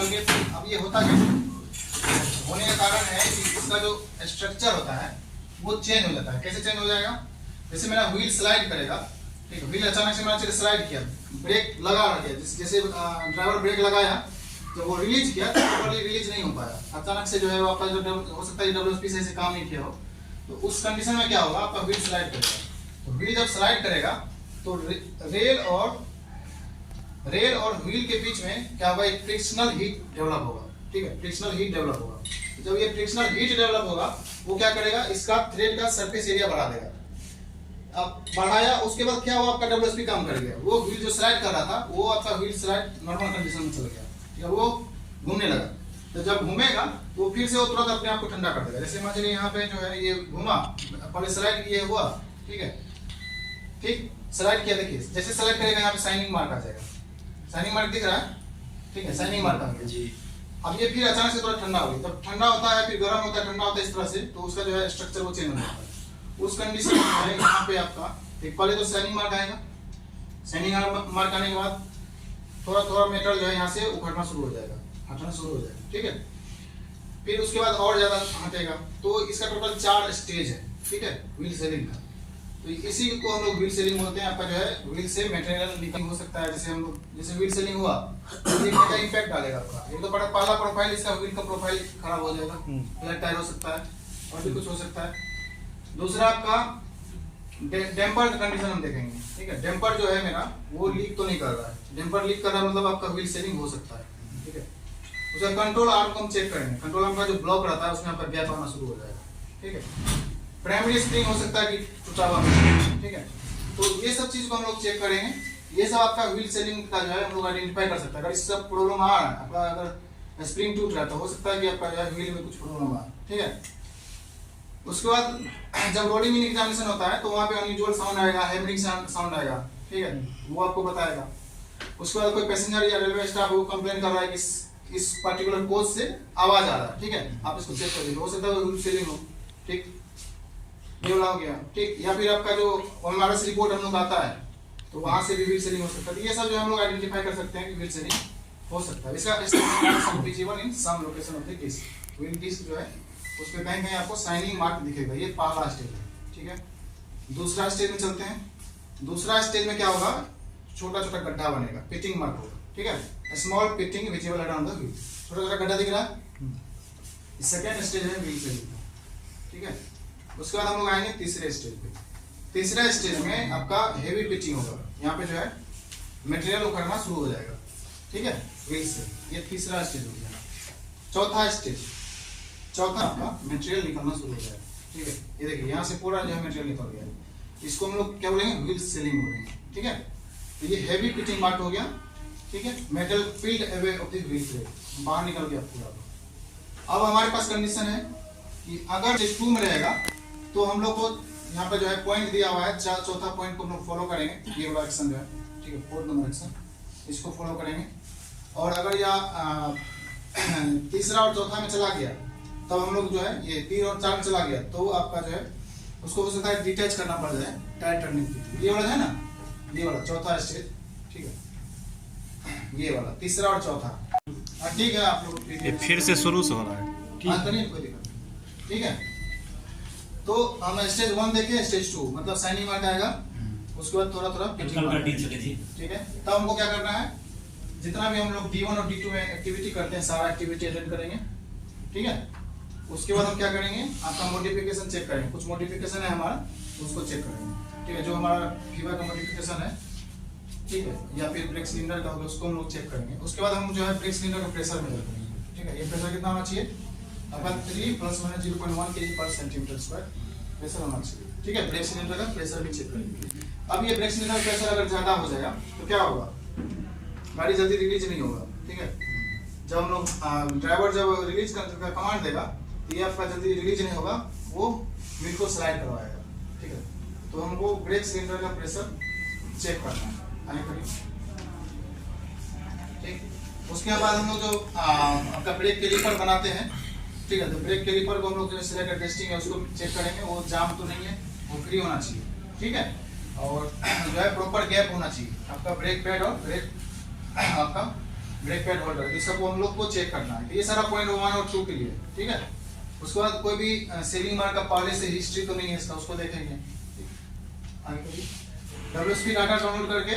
पूछोगे अब ये होता क्या होने का कारण है कि इसका जो स्ट्रक्चर होता है वो चेंज हो जाता है। कैसे चेंज हो जाएगा? जैसे मेरा व्हील स्लाइड करेगा, ठीक है, व्हील अचानक से मेरा स्लाइड किया, ब्रेक लगा दिया, जैसे ड्राइवर ब्रेक लगाया, जब वो रिलीज किया तो प्रॉपर्ली रिलीज नहीं हो पाया, अचानक से जो है वो आपका जो हो सकता है डब्ल्यूएसपी से ऐसे काम नहीं किया हो, तो उस कंडीशन में क्या होगा, आपका व्हील स्लाइड करेगा। तो व्हील जब स्लाइड करेगा तो रेल और व्हील के बीच में क्या होगा, एक फ्रिक्शनल हीट डेवलप होगा, ठीक है, फ्रिक्शनल हीट डेवलप होगा। तो जब ये फ्रिक्शनल हीट डेवलप होगा वो क्या करेगा, इसका थ्रेड का सरफेस एरिया बढ़ा देगा। अब बढ़ाया उसके बाद क्या हुआ, आपका डब्ल्यूएसपी काम कर गया, वो व्हील जो स्लाइड कर रहा था वो आपका व्हील स्लाइड नॉर्मल कंडीशन में चल गया, ठीक है, वो घूमने लगा। तो जब घूमेगा वो फिर से वो तुरंत अपने आप को ठंडा कर देगा। जैसे मान लीजिए यहाँ पे जो है ये घूमा, पहले स्लाइड ये हुआ, ठीक है, ठीक, स्लाइड किया, देखिए जैसे स्लाइड करेगा यहाँ पे शाइनिंग मार्क आ जाएगा, शाइनिंग मार्क दिख रहा है, ठीक है, शाइनिंग मार्क आ गया जी। अब ये फिर अचानक से थोड़ा ठंडा हो गया, जब ठंडा होता है फिर गर्म होता है, ठंडा होता है इस तरह से, तो उसका जो है स्ट्रक्चर वो चेंज हो जाता है। उस कंडीशन में है यहाँ पे आपका एक पहले तो शाइनिंग मार्क आएगा, शाइनिंग मार्क आने के बाद थोड़ा थोड़ा मेटल जो है यहाँ से उखड़ना शुरू हो जाएगा, हटना शुरू हो जाएगा, ठीक है, फिर उसके बाद और ज्यादा हटेगा। तो इसका टोटल 4 स्टेज है, ठीक है, व्हील सेलिंग का। तो इसी को हम लोग व्हील सेलिंग बोलते हैं। आपका जो है व्हील से मटेरियल लीकिंग हो सकता है, जैसे हम लोग जैसे व्हील सेलिंग हुआ तो ये क्या इम्पैक्ट डालेगा आपका, एक तो बड़ा पहला प्रोफाइल इसका व्हील का प्रोफाइल खराब हो जाएगा, फ्लैट टायर हो सकता है और भी कुछ हो सकता है। दूसरा आपका डैम्पर कंडीशन हम देखेंगे, ठीक है, डैम्पर जो है मेरा वो लीक तो नहीं कर रहा है, डैम्पर लीक कर रहा है मतलब आपका व्हील सेलिंग हो सकता है, ठीक है। उसका कंट्रोल आर्म को हम चेक करेंगे, कंट्रोल आर्म का जो ब्लॉक रहता है उसमें आपका गैप आना शुरू हो जाएगा, ठीक है। प्राइमरी स्प्रिंग हो सकता है कि टूटा हुआ, ठीक है। तो ये सब चीज को हम लोग चेक करेंगे, ये सब आपका व्हील सेलिंग का जो है हम लोग आइडेंटिफाई कर सकते हैं। अगर इस सब प्रॉब्लम आ रहा है, आपका अगर स्प्रिंग टूट रहा है तो हो सकता है कि आपका जो है व्हील में कुछ प्रॉब्लम आ, ठीक है। उसके बाद जब रोलिंग इन एग्जामिनेशन होता है तो वहाँ पे अनयूजुअल साउंड आएगा, हैमरिंग साउंड आएगा, ठीक है, वो आपको बताएगा। उसके बाद कोई पैसेंजर या रेलवे स्टाफ वो कंप्लेन कर रहा है कि इस पर्टिकुलर कोच से आवाज आ रहा है, ठीक है, आप इसको चेक कर लीजिए, हो सकता है व्हील सेलिंग हो, ठीक, ये वाला हो गया, ठीक। या फिर आपका जो ओएमआरएस रिपोर्ट हम लोग आता है तो वहां से भी व्हील सेलिंग हो सकता है। ये सब जो हम लोग आइडेंटिफाई कर सकते हैं कि व्हील सेलिंग हो सकता है। इसका visible in some location of the disc, wheel disc जो है उस पे कहीं कहीं आपको शाइनिंग मार्क दिखेगा, ये पहला स्टेज है, ठीक है। दूसरा स्टेज में चलते हैं। दूसरा स्टेज में क्या होगा, छोटा छोटा गड्ढा बनेगा, पिटिंग मार्क होगा, ठीक है, small pitting visible around the wheel, छोटा छोटा गड्ढा दिख रहा है। सेकेंड स्टेज है व्हील सेलिंग, ठीक है। उसके बाद हम लोग आएंगे तीसरे स्टेज पे। तीसरा स्टेज में आपका हेवी पिचिंग होगा, यहाँ पे जो है मटेरियल उखड़ना शुरू हो जाएगा, ठीक है, व्हील से। ये तीसरा स्टेज हो गया। चौथा स्टेज, चौथा आपका मटेरियल निकलना शुरू हो जाएगा, ठीक है। ये देखिए यहाँ से पूरा जो है मटेरियल निकल गया, इसको हम लोग क्या बोलेंगे, व्हील सेलिंग बोलेंगे, ठीक है। तो ये हेवी पिचिंग मार्क हो गया, ठीक है, metal field away of the wheel thread, बाहर निकल गया पूरा। अब हमारे पास कंडीशन है कि अगर स्टेज 2 में रहेगा तो हम लोग को यहाँ पे जो है पॉइंट दिया हुआ है, चौथा पॉइंट को हम लोग फॉलो करेंगे, ये वाला एक्शन जो है, ठीक है, 4th नंबर एक्शन, इसको फॉलो करेंगे। और अगर या तीसरा और चौथा में चला गया तब हम लोग जो है ये 3 और 4 में चला गया तो आपका जो है उसको हो सकता है डिटैच करना पड़ जाए, टायर टर्निंग की, ये वाला है ना, ये वाला चौथा स्टेज, ठीक है, ये वाला तीसरा और चौथा, ठीक है। आप लोग फिर से शुरू से हो रहा है, ठीक है। तो हम स्टेज 1 देखें, स्टेज 2 मतलब शाइनिंग मार्क आएगा, उसके बाद थोड़ा थोड़ा पिचिंग मार्क, ठीक है। तब हमको क्या करना है, जितना भी हम लोग D1 और D2 में एक्टिविटी करते हैं सारा एक्टिविटी अटेंड करेंगे, ठीक है। उसके बाद हम क्या करेंगे, आपका मॉडिफिकेशन चेक करेंगे, कुछ मॉडिफिकेशन है हमारा उसको चेक करेंगे, ठीक है, जो हमारा फीवर का मॉडिफिकेशन है, ठीक है, या फिर ब्रेक सिलेंडर का होगा उसको हम लोग चेक करेंगे। उसके बाद हम जो है ब्रेक सिलेंडर का प्रेशर मेजर करेंगे, ठीक है। ये प्रेशर कितना होना चाहिए, आपका 3 ± 0.1 kg/cm² प्रेशर होना चाहिए, ठीक है। ब्रेक सिलेंडर का प्रेशर भी चेक करेंगे। अब ये ब्रेक सिलेंडर प्रेशर अगर ज्यादा हो जाएगा तो क्या होगा, गाड़ी जल्दी रिलीज नहीं होगा, ठीक है। जब हम लोग ड्राइवर जब रिलीज का कमांड देगा तो ये आपका जल्दी रिलीज नहीं होगा, वो व्हील को स्लाइड करवाएगा, ठीक है। तो हमको ब्रेक सिलेंडर का प्रेशर चेक करना है, आगे करिए, ठीक। उसके बाद हम लोग जो आपका ब्रेक कैलिपर बनाते हैं, ठीक है, तो ब्रेक कैलिपर को हम लोग जो सिलेक्टर टेस्टिंग है उसको चेक करेंगे, वो जाम तो नहीं है, वो फ्री होना चाहिए, ठीक है। और जो है प्रॉपर गैप होना चाहिए आपका ब्रेक पैड और ब्रेक आपका ब्रेक पैड होल्डर, इस सबको हम लोग को चेक करना है। ये सारा पॉइंट 1 और 2 के लिए, ठीक है। उसके बाद कोई भी सेविंग मार्क का पहले से हिस्ट्री तो नहीं है इसका, उसको देखेंगे। WSP डाटा डाउनलोड करके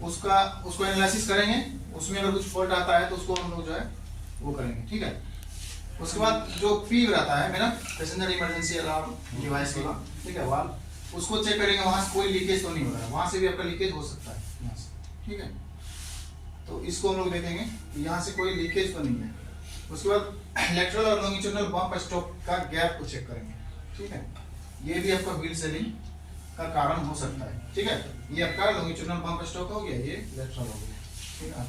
उसको एनालिसिस करेंगे, उसमें अगर कुछ फॉल्ट आता है तो उसको हम लोग जो है वो करेंगे, ठीक है। उसके बाद जो पी रहता है मेरा पैसेंजर इमरजेंसी अलार्म डिवाइस वाला, ठीक है, वाल, उसको चेक करेंगे वहां से कोई लीकेज तो नहीं हो रहा है, वहां से भी आपका लीकेज हो सकता है यहाँ से, ठीक है। तो इसको हम लोग देखेंगे कि यहाँ से कोई लीकेज तो नहीं है। उसके बाद लेटरल और लॉन्गिट्यूडनल बम्प स्टॉप का गैप को चेक करेंगे, ठीक है। ये भी आपका व्हील सेलिंग का कारण हो सकता है, ठीक है। ये आपका लॉन्गिट्यूडनल बम्प स्टॉप हो गया, ये लेटरल हो गया, ठीक है,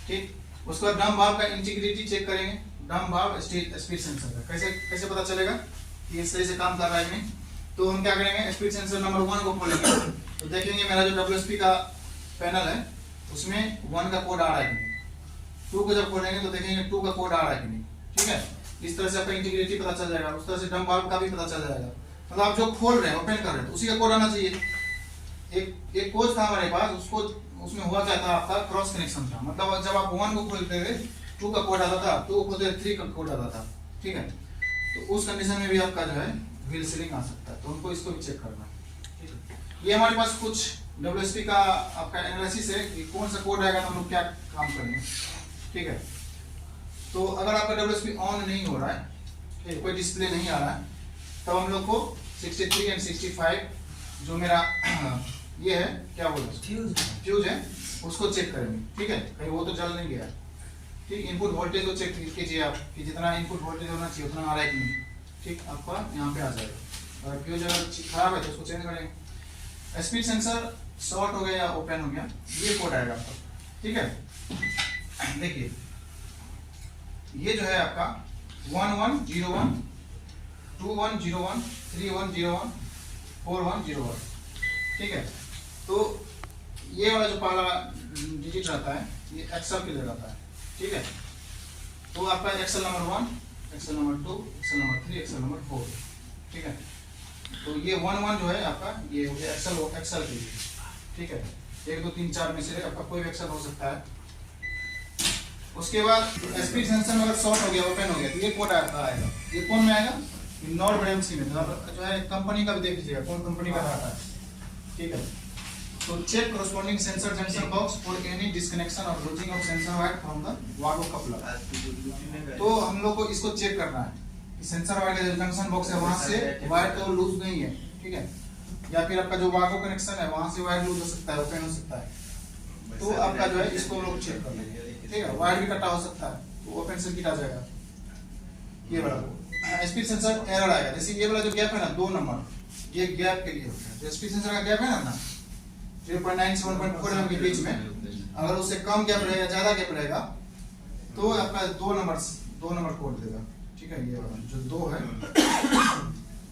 ठीक। उसके बाद डम वाल्व का इंटीग्रिटी चेक करेंगे, डम वाल्व स्पीड सेंसर का कैसे पता चलेगा कि ये सही से काम कर रहा है कि नहीं। तो हम क्या करेंगे, स्पीड सेंसर नंबर 1 को खोलेंगे तो देखेंगे मेरा जो WSP का पैनल है उसमें 1 का कोड आ रहा है कि नहीं। 2 को जब खोलेंगे तो देखेंगे 2 का कोड आ रहा है कि नहीं, ठीक है। इस तरह से आपका इंटीग्रिटी पता चल जाएगा। उस तरह से डम वाल्व का भी पता चल जाएगा, मतलब आप जो खोल रहे हैं ओपन कर रहे हैं तो उसी का कोड आना चाहिए। एक कोड था हमारे पास, उसमें हुआ क्या था, आपका क्रॉस कनेक्शन था, मतलब जब आप 1 को खोलते थे 2 का कोड आता था, 2 को खोलते 3 का कोड आता था, ठीक है। तो उस कंडीशन में भी आपका जो है व्हील सीलिंग आ सकता है, तो उनको इसको भी चेक करना है, ठीक है। ये हमारे पास कुछ WSP का आपका एनालिसिस है कि कौन सा कोड आएगा तो हम लोग क्या काम करेंगे, ठीक है। तो अगर आपका WSP ऑन नहीं हो रहा है, ठीक है, कोई डिस्प्ले नहीं आ रहा है, तब हम लोग को 63 एंड 65 जो मेरा ये है क्या बोलते हैं फ्यूज है, उसको चेक करेंगे, ठीक है, कहीं वो तो जल नहीं गया, ठीक। इनपुट वोल्टेज को चेक कीजिए आप कि जितना इनपुट वोल्टेज होना चाहिए उतना आ रहा है कि नहीं, ठीक, आपका यहाँ पे आ जाएगा। अगर फ्यूज अगर खराब है तो उसको चेंज करेंगे। स्पीड सेंसर शॉर्ट हो गया या ओपन हो गया, ये कोड आएगा आपका, ठीक है। देखिए ये जो है आपका 1101 2101 3101 4101, ठीक है। तो ये वाला जो पहला डिजिट रहता है ये एक्सेल के लिए रहता है, ठीक है। तो आपका axle number 1, axle number 2, axle number 3, axle number 4, ठीक है। तो ये 11 जो है आपका ये हो गया एक्सेल के लिए, ठीक है। 1 2 3 4 में से आपका कोई भी एक्सेल हो सकता है। उसके बाद स्पीड सेंसर अगर शॉर्ट हो गया ओपन हो गया तो ये कोड आएगा। ये कौन में आएगा, नॉर्ड ब्रेमसी में, जो है कंपनी का भी देख लीजिएगा कौन कंपनी का रहता है, ठीक है। तो check corresponding sensor junction box for any disconnection or losing of sensor wire from the Wago coupler। तो हम लोग को इसको चेक करना है कि सेंसर वायर का जो जंक्शन बॉक्स है वहां से वायर तो लूज नहीं है, ठीक है, या फिर आपका जो वागो कनेक्शन है वहां से वायर लूज हो सकता है, ओपन हो सकता है। तो आपका जो है इसको हम लोग चेक कर लेंगे, ठीक है। वायर भी कटा हो सकता है तो ओपन सर्किट आ जाएगा। ये वाला स्पीड सेंसर एरर आएगा, जैसे ये वाला जो गैप है ना 2 नंबर, ये गैप के लिए होता है। जो स्पीड सेंसर का गैप है ना 0.9 से 1.4 mm के बीच में, अगर उससे कम गैप रहेगा ज्यादा गैप रहेगा तो आपका 2 नंबर कोड देगा, ठीक है। ये वाला जो 2 है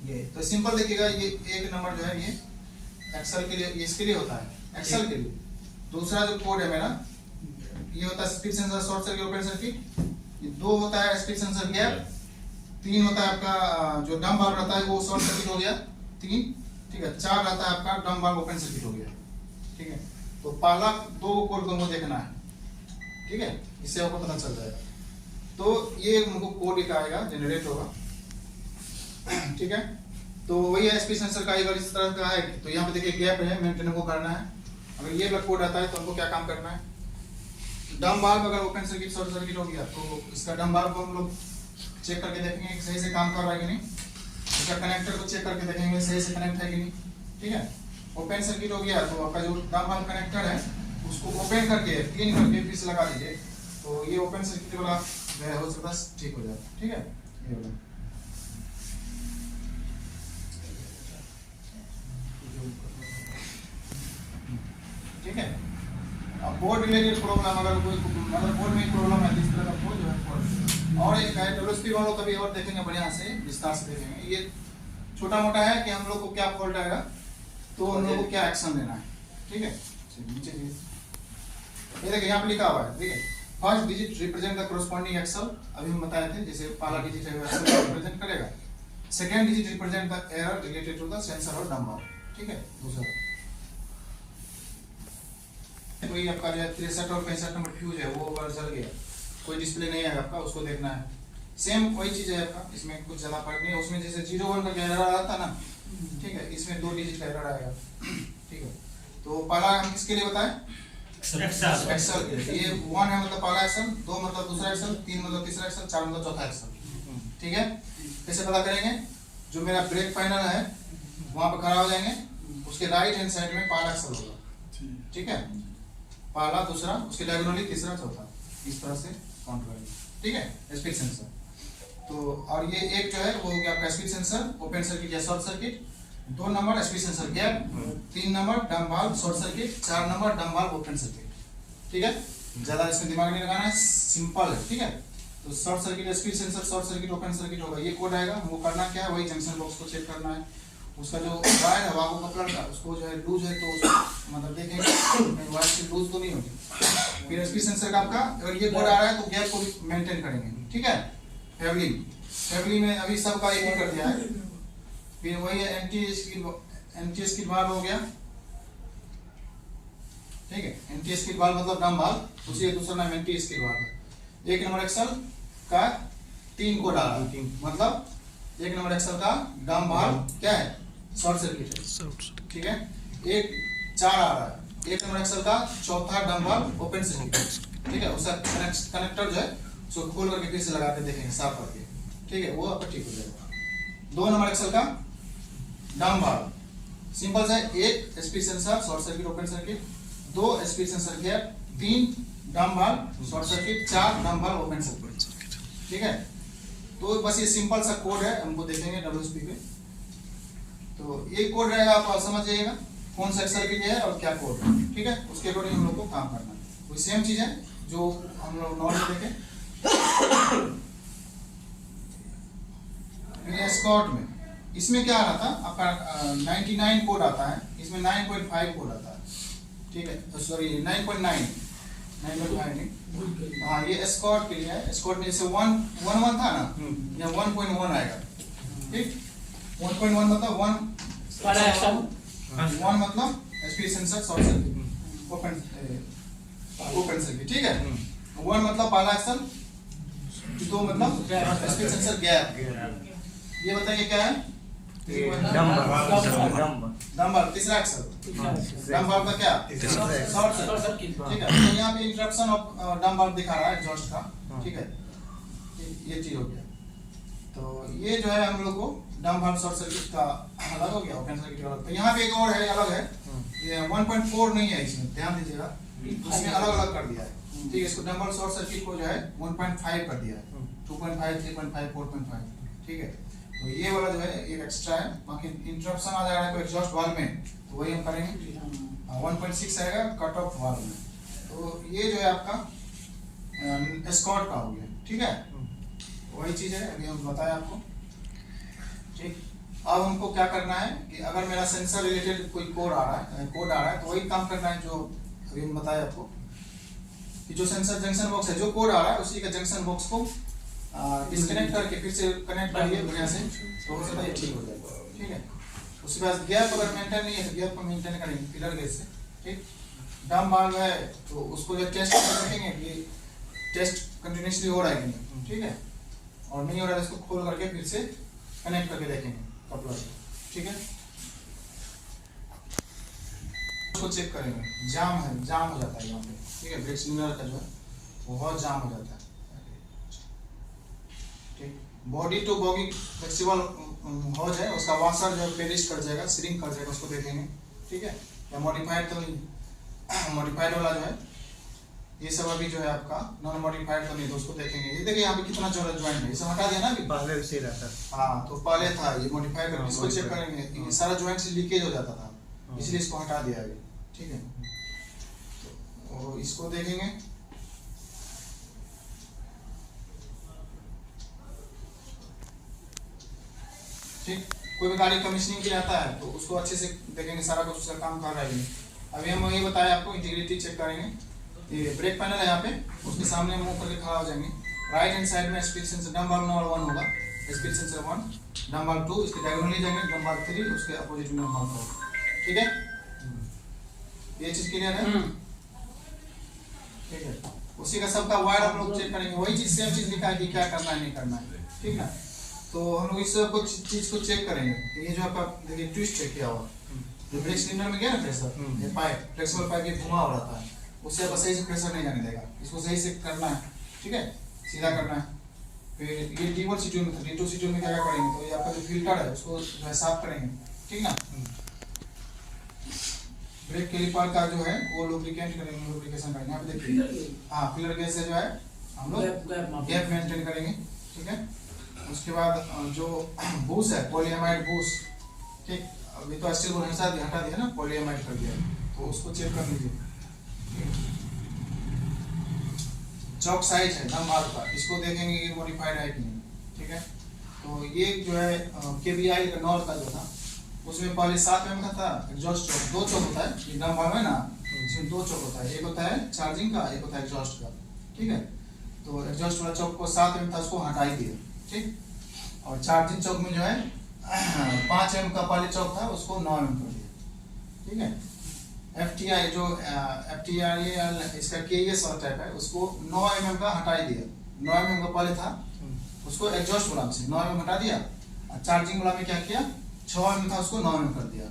ये तो सिंपल देखिएगा, ये 1 नंबर जो है ये एक्सेल के लिए, ये इसके लिए होता है एक्सेल के लिए। दूसरा जो कोड है मेरा ये होता है speed sensor short circuit open circuit, ये 2 होता है स्पीड सेंसर गैप, 3 होता है आपका जो डम वाल्व रहता है वो शॉर्ट सर्किट हो गया 3, ठीक है। 4 रहता है आपका डम वाल्व ओपन सर्किट हो गया, ठीक है। तो पहला 2 कोड को हमको देखना है, ठीक है, इससे आपको पता चल जाएगा। तो ये हमको कोड एक आएगा जनरेट होगा, ठीक है। तो वही है स्पीड सेंसर का अगर इस तरह का है तो यहाँ पे देखिए गैप है, मेंटेन को करना है। अगर ये वाला कोड आता है तो हमको क्या काम करना है, डम वाल्व अगर ओपन सर्किट शॉर्ट सर्किट हो गया तो इसका डम वाल्व को हम लोग चेक करके देखेंगे कि सही से काम कर रहा है कि नहीं। इसका कनेक्टर को चेक करके देखेंगे सही से कनेक्ट है कि नहीं, ठीक है। ओपन सर्किट हो गया तो आपका जो डम वाल्व कनेक्टर है उसको ओपन करके क्लीन करके फिर से लगा दीजिए, तो ये ओपन सर्किट वाला जो है हो सकता है ठीक हो जाए, ठीक है। ये वाला ठीक है। अब बोर्ड रिलेटेड प्रॉब्लम अगर कोई मतलब बोर्ड में प्रॉब्लम है इस तरह का बोर्ड जो है और एक है WSP वालों का भी और देखेंगे बढ़िया से विस्तार से देखेंगे। ये छोटा मोटा है कि हम लोग को क्या फॉल्ट आएगा तो हम लोग को क्या एक्शन लेना है, ठीक है। नीचे ये देखिए यहाँ पे लिखा हुआ है, ठीक है। First digit represent the corresponding axle, अभी हम बताए थे जैसे पहला डिजिट है वो एक्सेल को रिप्रेजेंट करेगा। Second digit represent the error related to the sensor और नंबर, ठीक है। दूसरा वही आपका जो है 63 और 65 नंबर फ्यूज है वो अगर जल गया, कोई डिस्प्ले नहीं है आपका, उसको देखना है। सेम वही चीज है आपका, इसमें कुछ ज्यादा फर्क नहीं है। उसमें जैसे 01 का एरर आता ना, ठीक है, इसमें 2 डिजिट का एरर आएगा, ठीक है। तो पहला हम किसके लिए बताएं? एक्सेल के लिए। ये 1 है मतलब पहला एक्सेल, 2 मतलब दूसरा एक्सेल, 3 मतलब तीसरा एक्सेल, 4 मतलब चौथा एक्सेल, ठीक है। कैसे पता करेंगे? जो मेरा ब्रेक पैनल है वहां पर खड़ा हो जाएंगे, उसके राइट हैंड साइड में पहला एक्सेल होगा, ठीक है, पहला, दूसरा, उसके डायगोनली तीसरा, चौथा, इस तरह से काउंट करेंगे, ठीक है। स्पीड सेंसर तो, और ये एक जो है वो हो गया आपका स्पीड सेंसर, ओपन सर्किट या short circuit. 2 number speed sensor gap, 3 number dump valve short circuit, 4 number dump valve open circuit, ठीक है। ज्यादा इसमें दिमाग नहीं लगाना है, सिंपल है, ठीक है। तो short circuit speed sensor, short circuit open circuit होगा, ये कोड आएगा। वो करना क्या है, वही जंक्शन बॉक्स को चेक करना है, उसका जो वायर है वाको कपलर का, उसको जो है लूज है तो उसको मतलब देखेंगे वायर से लूज तो नहीं होगी। फिर स्पीड सेंसर का आपका अगर ये कोड आ रहा है तो गैप को भी मेंटेन करेंगे, ठीक है। फैमिली में अभी सबका एक ही कर दिया है। फिर वही है एंटी स्किड वाल्व हो गया, ठीक है। एंटी स्किड वाल्व मतलब डंप वाल्व, उसी दूसरा नाम anti skid valve. 1 number axle का 3 को डाला, मतलब 1 नंबर एक्सेल का डंप वाल्व क्या है, शॉर्ट सर्किट है, ठीक है। 4 आ रहा है 1 नंबर एक्सेल का चौथा डंप वाल्व ओपन सर्किट, ठीक है। उसका कनेक्टर जो है उसको खोल करके फिर से लगा के देखेंगे साफ करके, ठीक है, वो आपका ठीक हो जाएगा। 2 नंबर एक्सेल का डंप वाल्व सिंपल सा है, 1 speed sensor short circuit open circuit, 2 speed sensor gap, 3 dump valve short circuit, 4 dump valve open circuit, ठीक है। तो बस ये सिंपल सा कोड है, हमको देखेंगे WSP पे। तो ये कोड रहेगा, आप समझ जाइएगा कौन सा एक्सेल के लिए है और क्या कोड है, ठीक है। उसके अकॉर्डिंग हम लोग को काम करना है। वही सेम चीज है जो हम लोग नॉर्मल देखें। एस्कॉर्ट में इसमें क्या आ रहा था आपका 99 कोड आता है, इसमें 9.5 कोड आता है, ठीक है। सॉरी 9.9 नहीं, हाँ ये एस्कॉर्ट के लिए है। एस्कॉर्ट में जैसे 1.1 था ना, या 1.1 आएगा, ठीक। 1.1 मतलब 1 मतलब speed sensor short circuit open circuit, ठीक है। 1 मतलब पहला एक्सेल, 2 मतलब स्पीड सेंसर गैप। ये बताइए क्या है, डंपर, तीसरा एक्सेल डंपर का क्या, शॉर्ट सर्किट, ठीक है। तो यहाँ पे इंटरप्शन ऑफ डंपर दिखा रहा है एग्जॉस्ट का, ठीक है, ये चीज हो गया। तो ये जो है हम लोग को डंपर शॉर्ट सर्किट का अलग हो गया, ओपन सर्किट अलग। तो यहाँ पे एक और है अलग है, ये 1.4 नहीं है इसमें, ध्यान दीजिएगा, इसमें अलग अलग कर दिया है, ठीक है। इसको डंपर शॉर्ट सर्किट को जो है 1.5 कर दिया है, 2.5, 3.5, 4.5, ठीक है। तो ये वाला जो है एक एक्स्ट्रा है। बाकी इंटरप्शन आ जाएगा कोई एग्जॉस्ट वाल्व में, तो वही हम करेंगे। 1.6 आएगा कट ऑफ वाल्व में। तो ये जो है आपका एस्कॉर्ट का हो गया, ठीक है। वही चीज है अभी हम बताएं आपको, ठीक। अब हमको क्या करना है कि अगर मेरा सेंसर रिलेटेड कोई कोड आ रहा है तो वही काम करना है जो अभी हम बताए आपको, कि जो सेंसर जंक्शन बॉक्स है, जो कोड आ रहा है उसी का जंक्शन बॉक्स को डिस्कनेक्ट करके फिर से कनेक्ट करिए बढ़िया से, तो हो सकता है ठीक हो जाएगा, ठीक है। उसके बाद गैप अगर मेंटेन नहीं है तो गैप को मेंटेन करेंगे पिलर गेज से, ठीक। डंप वाल्व है तो उसको जो टेस्ट करके देखेंगे कि टेस्ट कंटिन्यूअसली हो रहा है कि नहीं, ठीक है। और नहीं हो रहा है इसको खोल करके फिर से कनेक्ट करके देखेंगे कपलर से, ठीक है। उसको चेक करेंगे, जाम है, जाम हो जाता है यहाँ पे, ठीक है। ब्रेक सिग्नल का जो है बहुत जाम हो जाता है, ठीक। बॉडी टू बॉडी फ्लेक्सिबल हो जाए, उसका वाशर जो पेरिश कर जाएगा, श्रिंक कर जाएगा, उसको देखेंगे, ठीक है। या मॉडिफाइड तो नहीं, मॉडिफाइड वाला जो है ये सब अभी जो है आपका नॉन मॉडिफाइड तो नहीं, तो उसको देखेंगे। ये देखिए यहाँ पे कितना जोड़ा ज्वाइंट है, इसे हटा दिया ना अभी, पहले उसे रहता, हाँ तो पहले था, ये मॉडिफाई करके इसको चेक करेंगे, ये सारा ज्वाइंट से लीकेज हो जाता था, इसलिए इसको हटा दिया अभी, ठीक है। तो इसको देखेंगे, ठीक। कोई भी गाड़ी कमीशनिंग के आता है तो उसको अच्छे से देखेंगे, सारा कुछ उसका काम कर रहा है। अभी हम ये बताया आपको, इंटीग्रिटी चेक करेंगे। ये ब्रेक पैनल है यहाँ पे, उसके सामने मुंह करके खड़ा हो जाएंगे। राइट हैंड साइड में speed sensor dump valve number 1 होगा, स्पीड सेंसर 1, डंप वाल्व 2, इसके डायगोनली जाएंगे, डंप वाल्व 3, उसके अपोजिट में डंप वाल्व 4, ठीक है। ये चीज क्लियर है। ठीक है, उसी का सबका वायर हम लोग चेक करेंगे, वही चीज सेम चीज लिखा है कि क्या करना है नहीं करना है, ठीक ना। तो हम लोग इस कुछ चीज को चेक करेंगे। ये जो आपका देखिए ट्विस्ट है किया हुआ, जो ब्रेक सिलेंडर में गया ना प्रेशर, ये पाइप फ्लेक्सिबल पाइप ये घुमा हो रहता है, उससे आपका सही से प्रेशर नहीं जाने देगा, इसको सही से करना है, ठीक है, सीधा करना है। फिर ये D1 शेड्यूल में था, D2 शेड्यूल में क्या क्या करेंगे, तो ये आपका जो फिल्टर है उसको जो है साफ करेंगे, ठीक ना। ब्रेक कैलिपर का जो है वो लुब्रिकेंट करेंगे, लुब्रिकेशन करेंगे। यहाँ पे देखिए, हाँ फिलर गैस से जो है हम लोग गैप मेंटेन करेंगे, ठीक है। उसके बाद जो बूस है, पॉलीएमाइड बूस, ठीक, अभी तो स्टील को हटा दिया ना, पॉलीएमाइड कर दिया, तो उसको चेक कर लीजिए। चौक साइज है नम मार्क का, इसको देखेंगे ये मॉडिफाइड है कि नहीं, ठीक है। तो ये जो है KBI का नॉर्थ का जो था, उसमें पहले 7 mm का था एग्जॉस्ट चौक, 2 चौक होता है, ये नम मार्क है ना, इसमें 2 चौक होता है, एक होता है चार्जिंग का, एक होता है एग्जॉस्ट का, ठीक है। तो एग्जॉस्ट वाला चौक को 7 mm था, उसको हटाई दिया, ठीक। और चार्जिंग चौक में जो है 5 mm का पहले चौक था, उसको 9 mm कर दिया, ठीक है। FTI जो FTI इसका KES वाला टाइप है, उसको 9 mm का हटाई दिया, 9 mm का पहले था, उसको एग्जॉस्ट वाला से 9 mm हटा दिया, और चार्जिंग वाला में क्या किया, 6 mm था, उसको 9 mm कर दिया,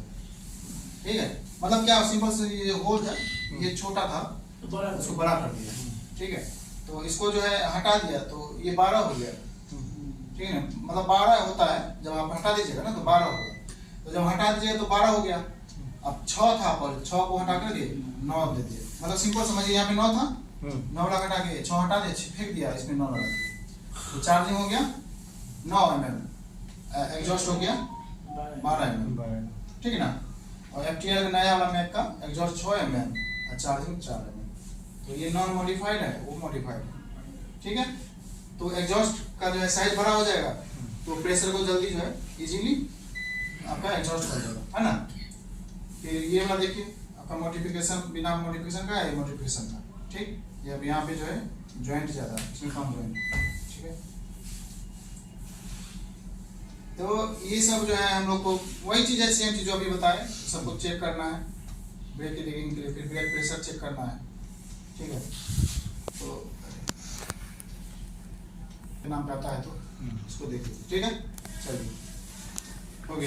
ठीक है। मतलब क्या सिंपल से ये होल है, ये छोटा था उसको बड़ा कर दिया, ठीक है। तो इसको जो है हटा दिया, तो ये 12 हो गया, ठीक है। मतलब 12 होता है, जब आप हटा दीजिएगा ना तो 12 होगा, तो जब हटा दीजिएगा तो 12 हो गया। अब 6 था, पर 6 को हटा कर दिए 9 दे दिए, मतलब सिंपल समझिए, यहाँ पे 9 था, 9 लगा हटा के 6 हटा दिया, फेंक दिया, इसमें 9 लगा दिया, तो चार्जिंग हो गया 9 mm, एग्जॉस्ट हो गया 12 mm, ठीक है ना। और FTI का नया वाला मैक का एग्जॉस्ट 6 mm और चार्जिंग 4 mm, तो ये नॉन मॉडिफाइड है, वो मॉडिफाइड है, ठीक है। तो एग्जॉस्ट का जो है साइज बड़ा हो जाएगा, तो प्रेशर को जल्दी जो है इजीली आपका एग्जॉस्ट कर देगा, है ना। फिर ये वाला देखिए आपका मॉडिफिकेशन, बिना मॉडिफिकेशन का है, मॉडिफिकेशन का, ठीक। ये अब यहाँ पे जो है जॉइंट ज्यादा है, इसमें कम जॉइंट, ठीक है। तो ये सब जो है हम लोग को वही चीज है, सेम चीज जो अभी बताए, सबको चेक करना है ब्रेक की लीकिंग के लिए, फिर ब्रेक प्रेशर चेक करना है, ठीक है। तो नाम पे आता है तो उसको देखिए, ठीक है, चलिए हो गया।